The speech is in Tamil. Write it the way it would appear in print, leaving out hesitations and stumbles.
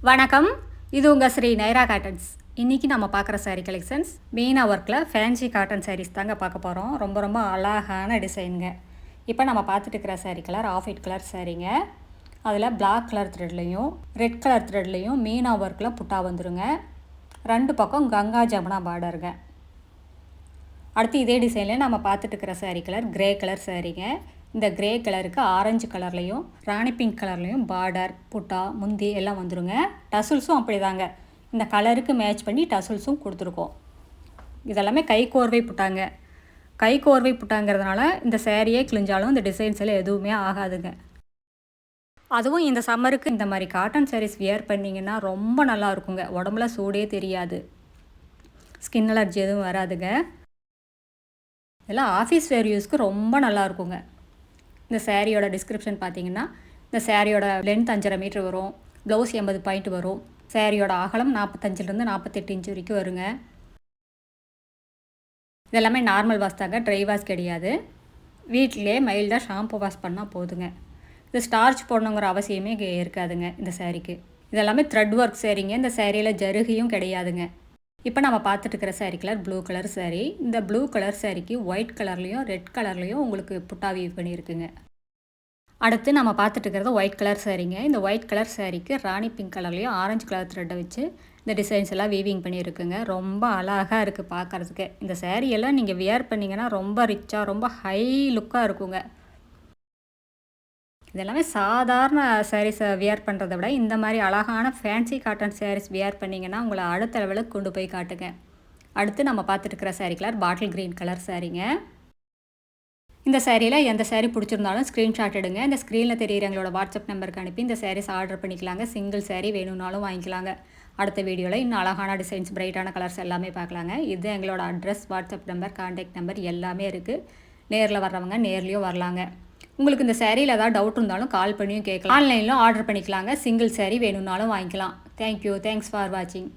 வணக்கம், இது உங்கள் ஸ்ரீ நைரா காட்டன்ஸ். இன்றைக்கி நம்ம பார்க்குற சாரீ கலெக்ஷன்ஸ் மீனா ஒர்க்கில் ஃபேன்சி காட்டன் சாரீஸ் தாங்க பார்க்க போகிறோம். ரொம்ப அழகான டிசைனுங்க. இப்போ நம்ம பார்த்துட்டு இருக்கிற sari colour off white colour சாரீங்க. அதில் பிளாக் கலர் த்ரெட்லேயும் ரெட் கலர் த்ரெட்லேயும் மீனா ஒர்க்கில் புட்டா வந்துடுங்க. ரெண்டு பக்கம் கங்கா ஜமுனா பார்டருங்க. அடுத்து இதே டிசைனில் நம்ம பார்த்துட்டு இருக்கிற சாரீ கலர் கிரே கலர் சாரீங்க. இந்த கிரே கலருக்கு ஆரஞ்சு கலர்லேயும் ராணி பிங்க் கலர்லேயும் பார்டர் புட்டா முந்தி எல்லாம் வந்துடுங்க. டசுல்ஸும் அப்படி தாங்க, இந்த கலருக்கு மேட்ச் பண்ணி டசுல்ஸும் கொடுத்துருக்கோம். இதெல்லாமே கை கோர்வை புட்டாங்க. கை கோர்வை புட்டாங்கிறதுனால இந்த சேரீயே கிழிஞ்சாலும் இந்த டிசைன்ஸ் எல்லாம் எதுவுமே ஆகாதுங்க. அதுவும் இந்த சம்மருக்கு இந்த மாதிரி காட்டன் சாரீஸ் வியர் பண்ணிங்கன்னா ரொம்ப நல்லா இருக்குங்க. உடம்புல சூடே தெரியாது, ஸ்கின் அலர்ஜி எதுவும் வராதுங்க. இதெல்லாம் ஆஃபீஸ் வேர் யூஸ்க்கு ரொம்ப நல்லா இருக்குங்க. இந்த சேரீயோட டிஸ்கிரிப்ஷன் பார்த்தீங்கன்னா, இந்த சேரீயோட லென்த் 5.5 மீட்டர் வரும். ப்ளவுஸ் 80 பாயிண்ட் வரும். சேரீயோட அகலம் 45லேருந்து 48 இன்ச் வரைக்கும் வருங்க. இதெல்லாமே நார்மல் வாஷ் தாங்க, ட்ரை வாஷ் கிடையாது. வீட்டிலே மைல்டாக ஷாம்பு வாஷ் பண்ணால் போதுங்க. இது ஸ்டார்ச் போடணுங்கிற அவசியமே இருக்காதுங்க இந்த சேரீக்கு. இதெல்லாமே த்ரெட் ஒர்க் சேரீங்க. இந்த சேரீயில் ஜருகையும் கிடையாதுங்க. இப்போ நம்ம பார்த்துட்டு இருக்கிற sari colour blue colour sari. இந்த ப்ளூ கலர் சாரீக்கு ஒயிட் கலர்லேயும் ரெட் கலர்லேயும் உங்களுக்கு புட்டா வீவ் பண்ணியிருக்குங்க. அடுத்து நம்ம பார்த்துட்டு இருக்கிறது ஒயிட் கலர் சாரீங்க. இந்த ஒயிட் கலர் சாரீக்கு ராணி பிங்க் கலர்லேயும் ஆரஞ்சு கலர் த்ரெட்டை வச்சு இந்த டிசைன்ஸ் எல்லாம் வீவிங் பண்ணியிருக்குங்க. ரொம்ப அழகாக இருக்குது பார்க்குறதுக்கு. இந்த சாரியெல்லாம் நீங்கள் வியர் பண்ணிங்கன்னா ரொம்ப ரிச்சாக ரொம்ப ஹை லுக்காக இருக்குங்க. இதெல்லாமே சாதாரண சாரீஸை வியர் பண்ணுறதை விட இந்த மாதிரி அழகான ஃபேன்சி காட்டன் சாரீஸ் வியர் பண்ணிங்கன்னா உங்களை அடுத்த லெவலுக்கு கொண்டு போய் காட்டுங்க. அடுத்து நம்ம பார்த்துட்டு இருக்கிற sari colour bottle green colour சாரீங்க. இந்த சாரியில் எந்த சாரீ பிடிச்சிருந்தாலும் ஸ்க்ரீன்ஷாட் எடுங்க. இந்த ஸ்க்ரீனில் தெரியுற எங்களோட வாட்ஸ்அப் நம்பருக்கு அனுப்பி இந்த சாரீஸ் ஆர்டர் பண்ணிக்கலாங்க. சிங்கிள் சாரீ வேணும்னாலும் வாங்கிக்கலாங்க. அடுத்த வீடியோவில் இன்னும் அழகான டிசைன்ஸ் பிரைட்டான கலர்ஸ் எல்லாமே பார்க்கலாங்க. இது எங்களோட address, WhatsApp number, contact number எல்லாமே இருக்குது. நேரில் வர்றவங்க நேர்லேயும் வரலாங்க. உங்களுக்கு இந்த சேரீயில் ஏதாவது டவுட் இருந்தாலும் கால் பண்ணியும் கேட்கலாம். ஆன்லைனில் ஆர்டர் பண்ணிக்கலாங்க. சிங்கிள் சாரீ வேணும்னாலும் வாங்கிக்கலாம். தேங்க்யூ. தேங்க்ஸ் ஃபார் வாட்சிங்.